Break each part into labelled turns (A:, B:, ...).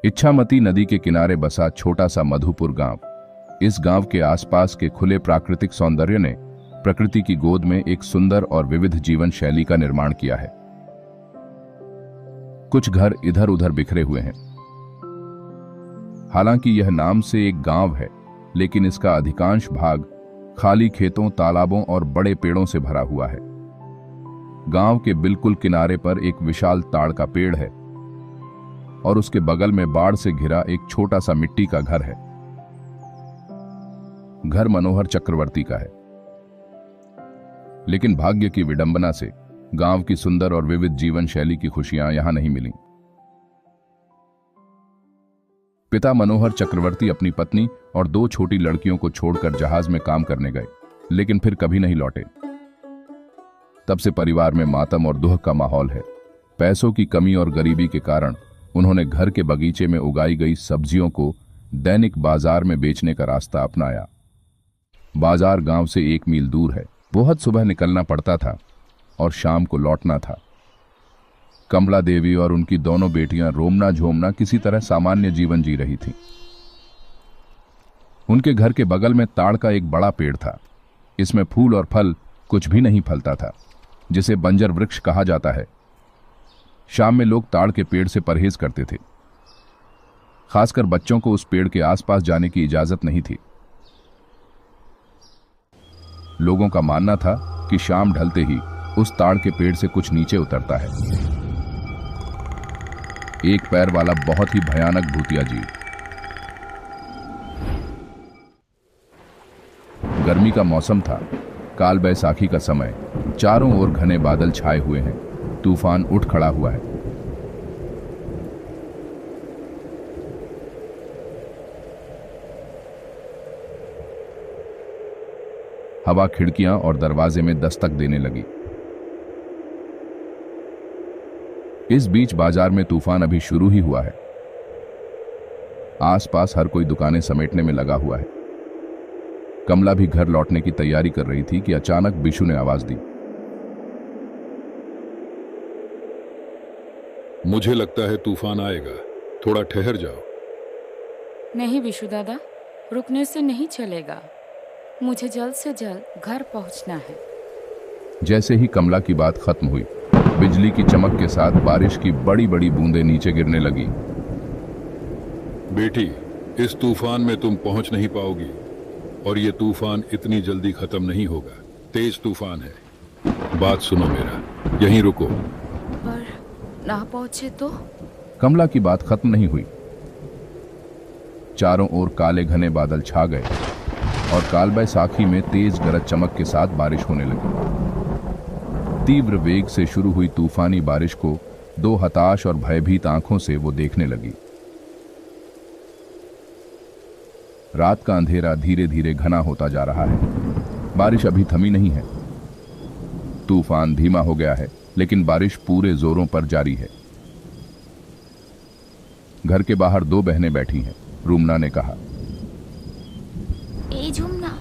A: इच्छामती नदी के किनारे बसा छोटा सा मधुपुर गांव। इस गांव के आसपास के खुले प्राकृतिक सौंदर्य ने प्रकृति की गोद में एक सुंदर और विविध जीवन शैली का निर्माण किया है। कुछ घर इधर उधर बिखरे हुए हैं। हालांकि यह नाम से एक गांव है, लेकिन इसका अधिकांश भाग खाली खेतों, तालाबों और बड़े पेड़ों से भरा हुआ है। गांव के बिल्कुल किनारे पर एक विशाल ताड़ का पेड़ है और उसके बगल में बाढ़ से घिरा एक छोटा सा मिट्टी का घर है। घर मनोहर चक्रवर्ती का है, लेकिन भाग्य की विडंबना से गांव की सुंदर और विविध जीवन शैली की खुशियां यहां नहीं मिली। पिता मनोहर चक्रवर्ती अपनी पत्नी और 2 छोटी लड़कियों को छोड़कर जहाज में काम करने गए, लेकिन फिर कभी नहीं लौटे। तब से परिवार में मातम और दुख का माहौल है। पैसों की कमी और गरीबी के कारण उन्होंने घर के बगीचे में उगाई गई सब्जियों को दैनिक बाजार में बेचने का रास्ता अपनाया। बाजार गांव से 1 मील दूर है। बहुत सुबह निकलना पड़ता था और शाम को लौटना था। कमला देवी और उनकी दोनों बेटियां रोमना झोमना किसी तरह सामान्य जीवन जी रही थीं। उनके घर के बगल में ताड़ का एक बड़ा पेड़ था। इसमें फूल और फल कुछ भी नहीं फलता था, जिसे बंजर वृक्ष कहा जाता है। शाम में लोग ताड़ के पेड़ से परहेज करते थे। खासकर बच्चों को उस पेड़ के आसपास जाने की इजाजत नहीं थी। लोगों का मानना था कि शाम ढलते ही उस ताड़ के पेड़ से कुछ नीचे उतरता है। एक पैर वाला बहुत ही भयानक भूतिया जीव। गर्मी का मौसम था, काल बैसाखी का समय। चारों ओर घने बादल छाए हुए हैं। तूफान उठ खड़ा हुआ है। हवा खिड़कियां और दरवाजे में दस्तक देने लगी। इस बीच बाजार में तूफान अभी शुरू ही हुआ है। आसपास हर कोई दुकानें समेटने में लगा हुआ है। कमला भी घर लौटने की तैयारी कर रही थी कि अचानक बिशु ने आवाज दी।
B: मुझे लगता है तूफान आएगा, थोड़ा ठहर जाओ।
C: नहीं बिशु दादा, रुकने से नहीं चलेगा। मुझे जल्द से जल्द घर पहुंचना है।
A: जैसे ही कमला की बात खत्म हुई, बिजली की चमक के साथ बारिश की बड़ी बड़ी बूंदें नीचे गिरने लगी।
B: बेटी, इस तूफान में तुम पहुंच नहीं पाओगी और ये तूफान इतनी जल्दी खत्म नहीं होगा। तेज तूफान है। बात सुनो मेरा, यहीं रुको।
C: पर ना पहुंचे तो?
A: कमला की बात खत्म नहीं हुई। चारों ओर काले घने बादल छा गए और काल बैसाखी में तेज गरज चमक के साथ बारिश होने लगी। तीव्र वेग से शुरू हुई तूफानी बारिश को 2 हताश और भयभीत आंखों से वो देखने लगी। रात का अंधेरा धीरे धीरे घना होता जा रहा है। बारिश अभी थमी नहीं है। तूफान धीमा हो गया है, लेकिन बारिश पूरे जोरों पर जारी है। घर के बाहर 2 बहनें बैठी हैं। रूमना ने कहा,
D: ए झुमना,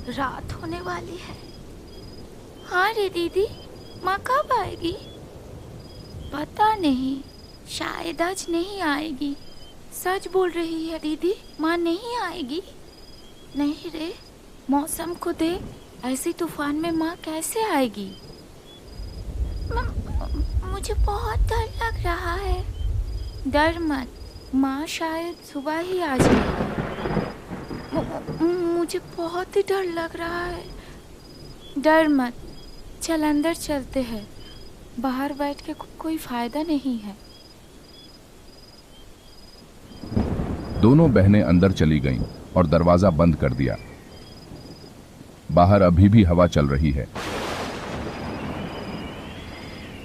D: रात होने वाली है। हाँ रे दीदी, माँ कब आएगी? पता नहीं, शायद आज नहीं आएगी। सच बोल रही है दीदी, माँ नहीं आएगी। नहीं रे, मौसम को देख, ऐसी तूफान में माँ कैसे आएगी? मुझे बहुत डर लग रहा है। डर मत, माँ शायद सुबह ही आ जाएगी। मुझे बहुत ही डर लग रहा है। डर मत, चल अंदर चलते हैं। बाहर बैठ के कोई फायदा नहीं है।
A: दोनों बहनें अंदर चली गईं और दरवाजा बंद कर दिया। बाहर अभी भी हवा चल रही है।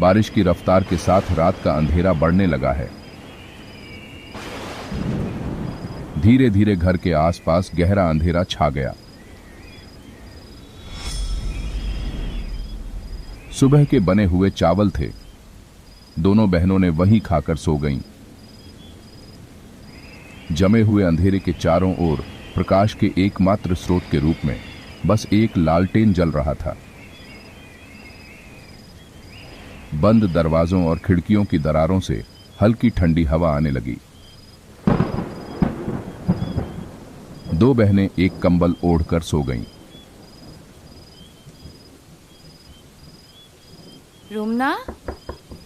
A: बारिश की रफ्तार के साथ रात का अंधेरा बढ़ने लगा है। धीरे धीरे घर के आसपास गहरा अंधेरा छा गया। सुबह के बने हुए चावल थे। दोनों बहनों ने वहीं खाकर सो गईं। जमे हुए अंधेरे के चारों ओर प्रकाश के एकमात्र स्रोत के रूप में बस एक लालटेन जल रहा था। बंद दरवाजों और खिड़कियों की दरारों से हल्की ठंडी हवा आने लगी। दो बहनें एक कंबल ओढ़कर सो गईं।
C: रुमना,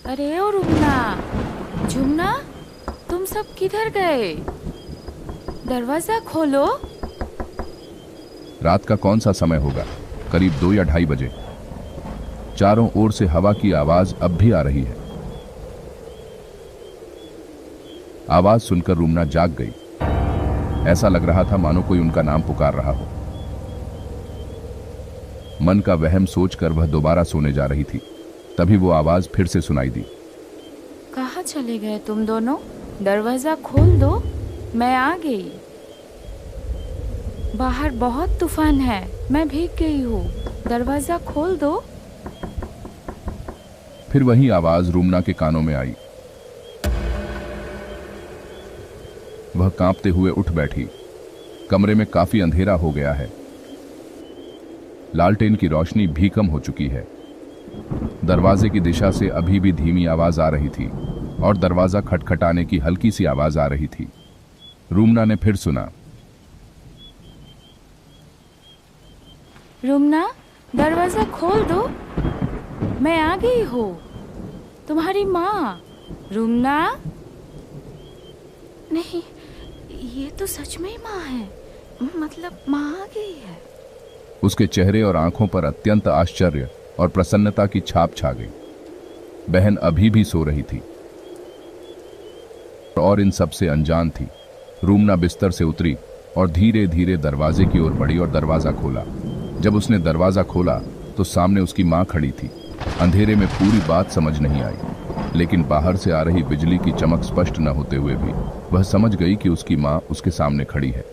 C: अरे ओ रुमना, झुमना, तुम सब किधर गए? दरवाजा खोलो।
A: रात का कौन सा समय होगा? करीब 2 या 2:30 बजे। चारों ओर से हवा की आवाज अब भी आ रही है। आवाज सुनकर रुमना जाग गई। ऐसा लग रहा था मानो कोई उनका नाम पुकार रहा हो। मन का वहम सोचकर वह दोबारा सोने जा रही थी, तभी वो आवाज फिर से सुनाई दी।
C: कहाँ चले गए तुम दोनों? दरवाजा खोल दो, मैं आ गई। बाहर बहुत तूफान है, मैं भीग गई हूँ, दरवाजा खोल दो।
A: फिर वही आवाज रुमना के कानों में आई। वह कांपते हुए उठ बैठी। कमरे में काफी अंधेरा हो गया है। लालटेन की रोशनी भी कम हो चुकी है। दरवाजे की दिशा से अभी भी धीमी आवाज आ रही थी और दरवाजा खटखटाने की हल्की सी आवाज आ रही थी। रुमना ने फिर सुना,
C: रुमना, दरवाजा खोल दो, मैं आ गई हूँ, तुम्हारी माँ। रुमना।
D: नहीं, ये तो सच में ही माँ है, मतलब माँ आ गई है।
A: उसके चेहरे और आंखों पर अत्यंत आश्चर्य और प्रसन्नता की छाप छा गई। बहन अभी भी सो रही थी और इन सब से अनजान थी। रुमना बिस्तर से उतरी और धीरे धीरे दरवाजे की ओर बढ़ी और दरवाजा खोला। जब उसने दरवाजा खोला तो सामने उसकी माँ खड़ी थी। अंधेरे में पूरी बात समझ नहीं आई, लेकिन बाहर से आ रही बिजली की चमक स्पष्ट न होते हुए भी वह समझ गई कि उसकी माँ उसके सामने खड़ी है।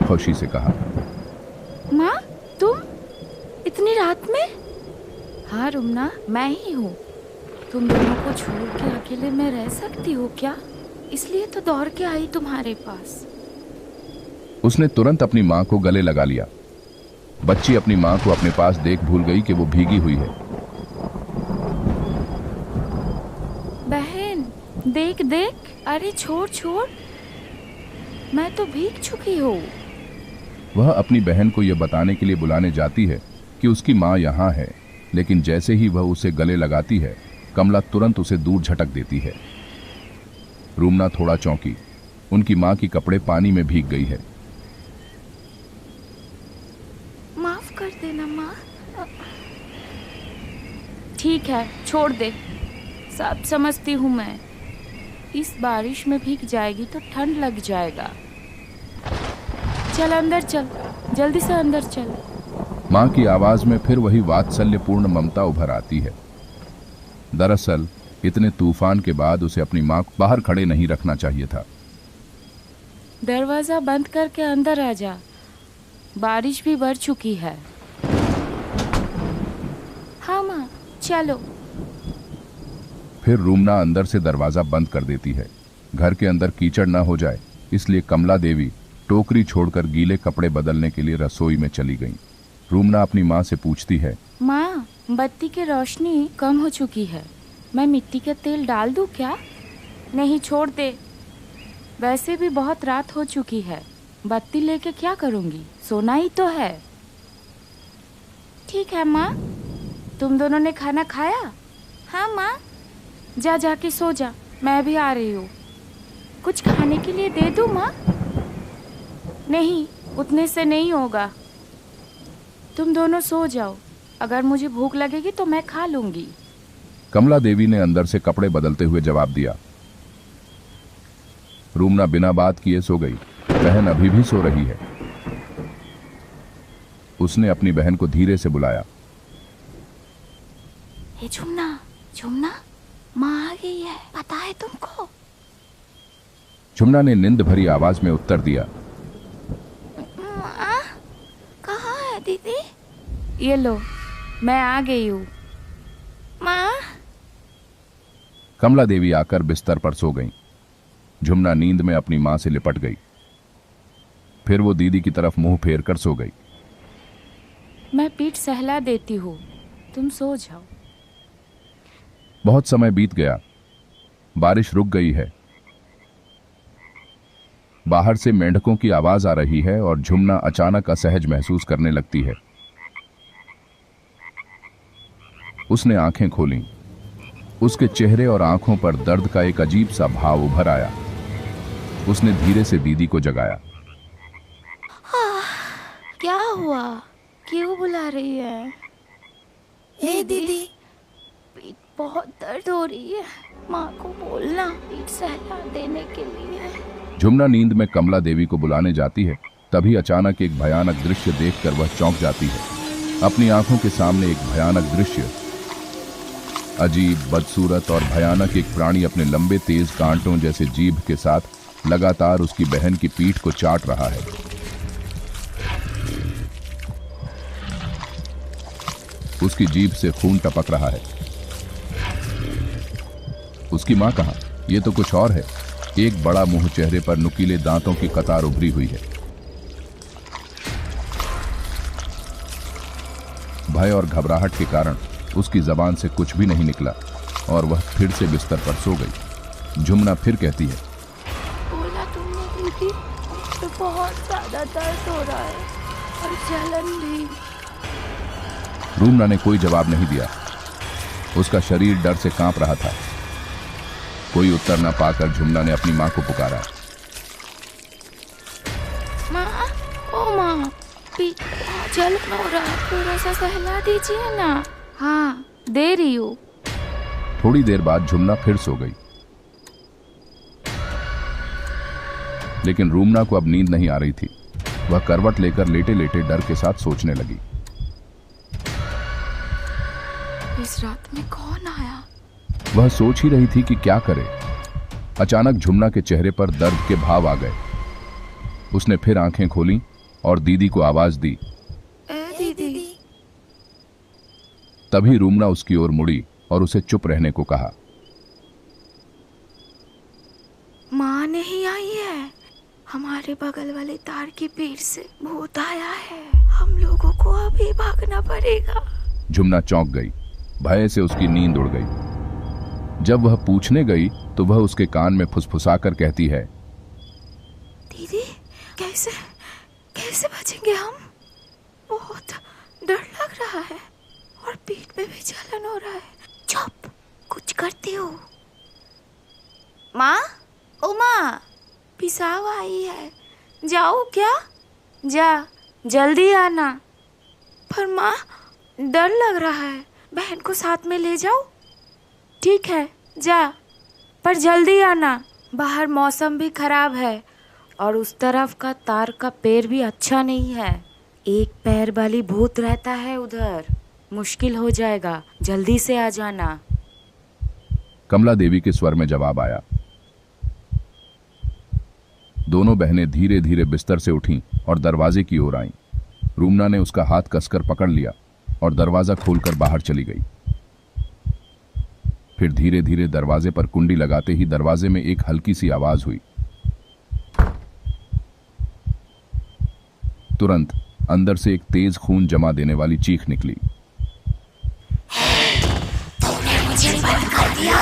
A: खुशी से कहा,
C: माँ, तुम इतनी रात में? हाँ रुमना, मैं ही हूँ। तुम दोनों को छोड़ के अकेले में रह सकती हो क्या? इसलिए तो दौड़ के आई तुम्हारे पास।
A: उसने तुरंत अपनी माँ को गले लगा लिया। बच्ची अपनी माँ को अपने पास देख भूल गई कि वो भीगी हुई है।
C: बहन, देख देख, अरे छोड़ छोड़, मैं तो भीग चुकी हूँ।
A: वह अपनी बहन को यह बताने के लिए बुलाने जाती है कि उसकी माँ यहाँ है, लेकिन जैसे ही वह उसे गले लगाती है, कमला तुरंत उसे दूर झटक देती है। रुमना थोड़ा चौंकी। उनकी माँ की कपड़े पानी में भीग गई है।
D: माफ कर देना माँ।
C: ठीक है, छोड़ दे, सब समझती हूँ मैं। इस बारिश में भीग जाएगी तो ठंड लग जाएगा। चल अंदर चल, जल्दी से अंदर चल।
A: माँ की आवाज में फिर वही वात्सल्यपूर्ण ममता उभर आती है। दरअसल इतने तूफान के बाद उसे अपनी माँ को बाहर खड़े नहीं रखना चाहिए था।
C: दरवाजा बंद करके अंदर आ जा, बारिश भी बढ़ चुकी है। हाँ माँ, चलो।
A: फिर रुमना अंदर से दरवाजा बंद कर देती है। घर के अंदर कीचड़ न हो जाए, इसलिए कमला देवी टोकरी छोड़कर गीले कपड़े बदलने के लिए रसोई में चली गईं। रुमना अपनी माँ से पूछती है,
C: माँ, बत्ती की रोशनी कम हो चुकी है, मैं मिट्टी का तेल डाल दूँ क्या? नहीं, छोड़ दे, वैसे भी बहुत रात हो चुकी है, बत्ती लेके क्या करूँगी, सोना ही तो है। ठीक है माँ। तुम दोनों ने खाना खाया? हाँ माँ। जा जाके सो जा, मैं भी आ रही हूँ। कुछ खाने के लिए दे दूँ माँ? नहीं, उतने से नहीं होगा, तुम दोनों सो जाओ, अगर मुझे भूख लगेगी तो मैं खा लूंगी।
A: कमला देवी ने अंदर से कपड़े बदलते हुए जवाब दिया। रुमना बिना बात किए सो गई। बहन अभी भी सो रही है। उसने अपनी बहन को धीरे से बुलाया।
D: हे झुमना, झुमना, माँ आ गई है, पता है तुमको?
A: झुमना ने नींद भरी आवाज में उत्तर दिया।
D: माँ, कहाँ है दीदी?
C: ये लो, मैं आ गई हूँ।
D: माँ।
A: कमला देवी आकर बिस्तर पर सो गईं। झुमना नींद में अपनी मां से लिपट गई। फिर वो दीदी की तरफ मुंह फेर कर सो गई।
C: मैं पीठ सहला देती हूँ, तुम सो जाओ।
A: बहुत समय बीत गया। बारिश रुक गई है। बाहर से मेंढकों की आवाज आ रही है और झुमना अचानक असहज महसूस करने लगती है। उसने आंखें खोलीं। उसके चेहरे और आंखों पर दर्द का एक अजीब सा भाव उभर आया। उसने धीरे से दीदी को जगाया।
D: क्या हुआ? क्यों बुला रही है?
C: हे दीदी,
D: पीठ बहुत दर्द हो रही है। माँ को बोलना पीठ सहला देने के लिए।
A: झुमना नींद में कमला देवी को बुलाने जाती है। तभी अचानक एक भयानक दृश्य देखकर वह चौंक जाती है। अपनी आंखों के सामने एक भयानक दृश्य, अजीब, बदसूरत और भयानक एक प्राणी अपने लंबे तेज कांटों जैसे जीभ के साथ लगातार उसकी बहन की पीठ को चाट रहा है। उसकी जीभ से खून टपक रहा है। उसकी मां कहां? यह तो कुछ और है। एक बड़ा मुंह, चेहरे पर नुकीले दांतों की कतार उभरी हुई है। भय और घबराहट के कारण उसकी जबान से कुछ भी नहीं निकला और वह फिर से बिस्तर पर सो गई। झुमना फिर कहती है,
D: बोला तुमने दीदी, तो बहुत ज्यादा दर्द हो रहा है और जलन भी।
A: रूमना ने कोई जवाब नहीं दिया। उसका शरीर डर से कांप रहा था। कोई उत्तर न पाकर झुमना ने अपनी मां को पुकारा।
D: माँ, ओ माँ, पीठ जलन हो रहा है, थोड़ा सा सहला दीजिए ना।
C: हाँ, दे रही हूँ।
A: थोड़ी देर बाद झुमना फिर सो गई। लेकिन रूमना को अब नींद नहीं आ रही थी। वह करवट लेकर लेटे लेटे डर के साथ सोचने लगी।
D: इस रात में कौन आया?
A: वह सोच ही रही थी कि क्या करे। अचानक झुमना के चेहरे पर दर्द के भाव आ गए। उसने फिर आंखें खोलीं और दीदी को आवाज दी।
D: दीदी।
A: तभी रूमना उसकी ओर मुड़ी और उसे चुप रहने को कहा।
D: माँ नहीं आई है। हमारे बगल वाले तार की पीठ से भूत आया है। हम लोगों को अभी भागना पड़ेगा।
A: झुमना चौंक गई। भय से उसकी नींद उड़ गई। जब वह पूछने गई तो वह उसके कान में फुसफुसाकर कहती है,
D: दीदी, कैसे कैसे बचेंगे हम? बहुत डर लग रहा है और पीठ में भी जलन हो रहा है। चुप, कुछ करती हो।
C: माँ, ओ माँ,
D: पिसाव आई है।
C: जाओ क्या? जा, जल्दी आना।
D: पर माँ, डर लग रहा है। बहन को साथ में ले जाओ।
C: ठीक है, जा, पर जल्दी आना। बाहर मौसम भी खराब है और उस तरफ का तार का पेड़ भी अच्छा नहीं है। एक पैर वाली भूत रहता है उधर। मुश्किल हो जाएगा, जल्दी से आ जाना।
A: कमला देवी के स्वर में जवाब आया। दोनों बहनें धीरे धीरे बिस्तर से उठीं और दरवाजे की ओर आईं। रूमना ने उसका हाथ कसकर पकड़ लिया और दरवाजा खोलकर बाहर चली गई। फिर धीरे धीरे दरवाजे पर कुंडी लगाते ही दरवाजे में एक हल्की सी आवाज हुई। तुरंत अंदर से एक तेज खून जमा देने वाली चीख निकली।
E: तुमने मुझे बंद कर दिया,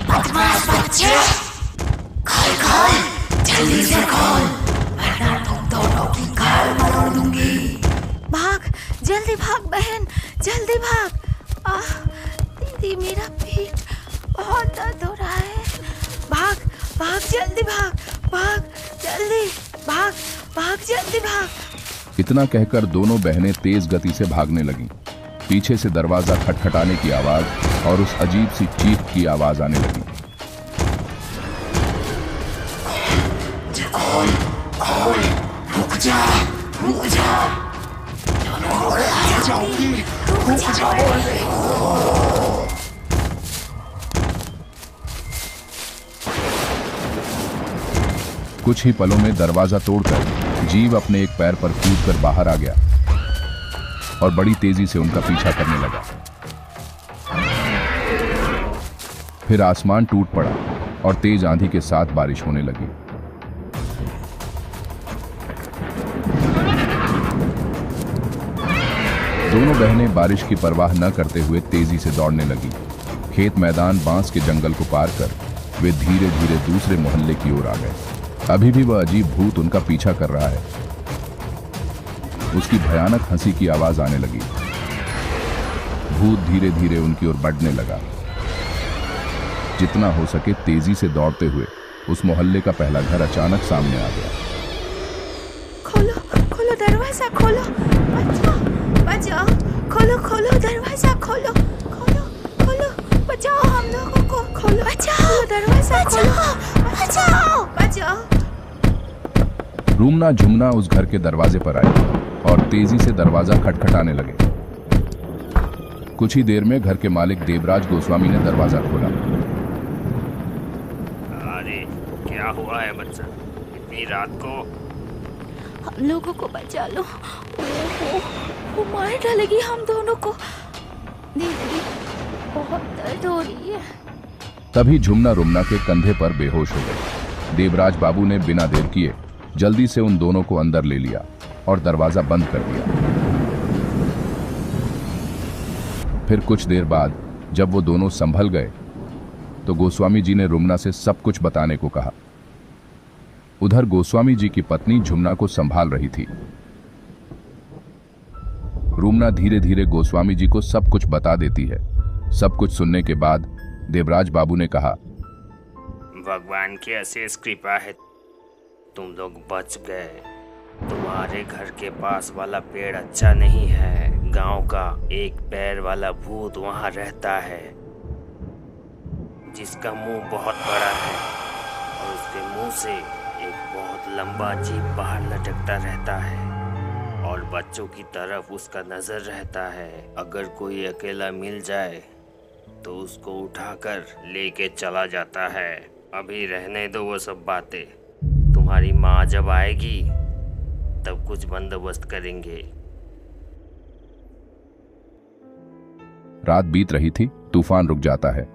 E: बदमाश बच्चे। खोल खोल, जल्दी से खोल, वरना तुम दोनों की गाल मरोड़ दूंगी।
D: भाग, जल्दी भाग बहन, जल्दी भाग। दीदी, मेरा पीठ बहुत दर्द हो रहा है। भाग भाग, जल्दी भाग, भाग जल्दी, भाग भाग, जल्दी भाग।
A: इतना कहकर दोनों बहनें तेज गति से भागने लगीं। पीछे से दरवाजा खटखटाने की आवाज और उस अजीब सी चीख की आवाज आने लगी।
E: खोल खोल, रुक जा, रुक जा। आ जाओगी, रुक जाओ।
A: कुछ ही पलों में दरवाजा तोड़कर जीव अपने एक पैर पर कूदकर बाहर आ गया और बड़ी तेजी से उनका पीछा करने लगा। फिर आसमान टूट पड़ा और तेज आंधी के साथ बारिश होने लगी। दोनों बहनें बारिश की परवाह न करते हुए तेजी से दौड़ने लगी। खेत, मैदान, बांस के जंगल को पार कर वे धीरे धीरे दूसरे मोहल्ले की ओर आ गए। अभी भी वह अजीब भूत उनका पीछा कर रहा है। उसकी भयानक हंसी की आवाज आने लगी। भूत धीरे धीरे उनकी ओर बढ़ने लगा। जितना हो सके तेजी से दौड़ते हुए उस मोहल्ले का पहला घर अचानक सामने आ गया।
D: खोलो खोलो दरवाजा खोलो, बचाओ बचाओ, खोलो खोलो दरवाजा खोलो, खोलो खोलो, बचाओ हम लोगों को, खोलो बचाओ दरवाजा खोलो, बचाओ बचाओ।
A: रूमना झुमना उस घर के दरवाजे पर आए और तेजी से दरवाजा खटखटाने लगे। कुछ ही देर में घर के मालिक देवराज गोस्वामी ने दरवाजा खोला।
F: अरे क्या हुआ है बच्चा, इतनी रात को?
D: हम लोगों को बचा लो, वो मार डालेगी हम दोनों को। दीदी बहुत दर्द हो रही है।
A: तभी झुमना रुमना के कंधे पर बेहोश हो गए। देवराज बाबू ने बिना देर किए जल्दी से उन दोनों को अंदर ले लिया और दरवाजा बंद कर दिया। फिर कुछ देर बाद जब वो दोनों संभल गए तो गोस्वामी जी ने रुमना से सब कुछ बताने को कहा। उधर गोस्वामी जी की पत्नी झुमना को संभाल रही थी। रुमना धीरे धीरे गोस्वामी जी को सब कुछ बता देती है। सब कुछ सुनने के बाद देवराज बाबू ने कहा,
F: भगवान की अशेष कृपा है, तुम लोग बच गए। तुम्हारे घर के पास वाला पेड़ अच्छा नहीं है। गांव का एक पैर वाला भूत वहां रहता है, जिसका मुंह बहुत बड़ा है और उसके मुंह से एक बहुत लंबा जीभ बाहर लटकता रहता है और बच्चों की तरफ उसका नजर रहता है। अगर कोई अकेला मिल जाए तो उसको उठाकर लेके चला जाता है। अभी रहने दो वो सब बातें, तुम्हारी माँ जब आएगी तब कुछ बंदोबस्त करेंगे।
A: रात बीत रही थी, तूफान रुक जाता है।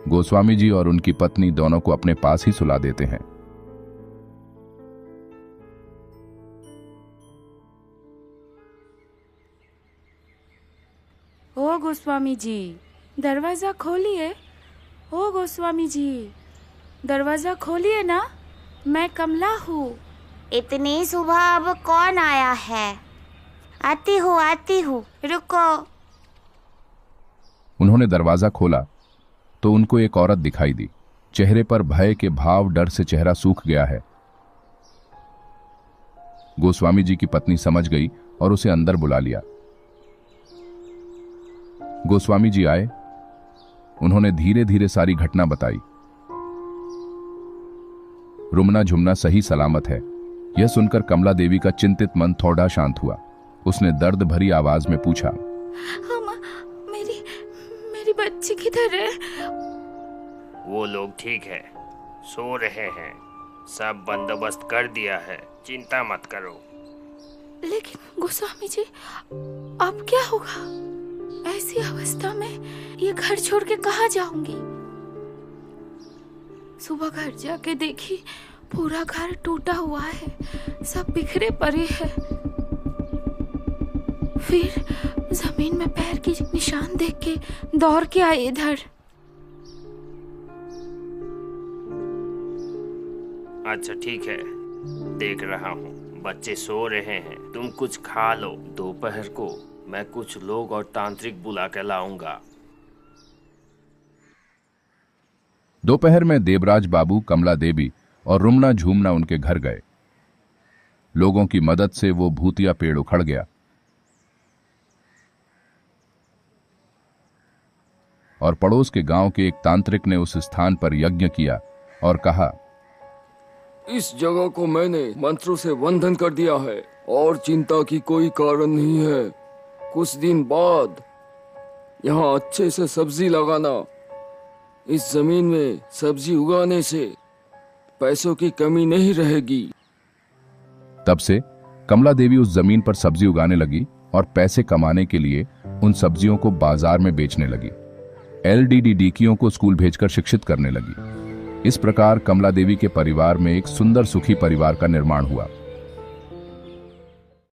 A: गोस्वामी जी और उनकी पत्नी दोनों को अपने पास ही सुला देते हैं।
C: ओ गोस्वामी जी, दरवाजा खोलिए। ओ गोस्वामी जी, दरवाजा खोलिए ना, मैं कमला हूँ।
D: इतनी सुबह अब कौन आया है? आती हूँ, रुको।
A: उन्होंने दरवाजा खोला तो उनको एक औरत दिखाई दी। चेहरे पर भय के भाव, डर से चेहरा सूख गया है। गोस्वामी जी की पत्नी समझ गई और उसे अंदर बुला लिया। गोस्वामी जी आए। उन्होंने धीरे धीरे सारी घटना बताई। रुमना झुमना सही सलामत है, यह सुनकर कमला देवी का चिंतित मन थोड़ा शांत हुआ। उसने दर्द भरी आवाज में पूछा,
D: मेरी बच्ची किधर है?
F: वो लोग ठीक है, सो रहे हैं, सब बंदोबस्त कर दिया है, चिंता मत करो।
D: लेकिन गोस्वामी जी, अब क्या होगा? ऐसी अवस्था में ये घर छोड़ के कहाँ जाऊंगी? सुबह घर जाके देखी, पूरा घर टूटा हुआ है, सब बिखरे पड़े हैं। फिर जमीन में पैर की निशान देख के दौड़ के आई इधर।
F: अच्छा ठीक है, देख रहा हूँ, बच्चे सो रहे हैं, तुम कुछ खा लो। दोपहर को मैं कुछ लोग और तांत्रिक बुला के लाऊंगा।
A: दोपहर में देवराज बाबू, कमला देवी और रुमना झूमना उनके घर गए। लोगों की मदद से वो भूतिया पेड़ उखड़ गया और पड़ोस के गांव के एक तांत्रिक ने उस स्थान पर यज्ञ किया और कहा,
G: इस जगह को मैंने मंत्रों से बंधन कर दिया है और चिंता की कोई कारण नहीं है। कुछ दिन बाद यहाँ अच्छे से सब्जी लगाना। इस जमीन में सब्जी उगाने से पैसों की कमी नहीं रहेगी।
A: तब से कमला देवी उस जमीन पर सब्जी उगाने लगी और पैसे कमाने के लिए उन सब्जियों को बाजार में बेचने लगी। एलडीडीडीकियों को स्कूल भेजकर शिक्षित करने लगी। इस प्रकार कमला देवी के परिवार में एक सुंदर सुखी परिवार का निर्माण हुआ।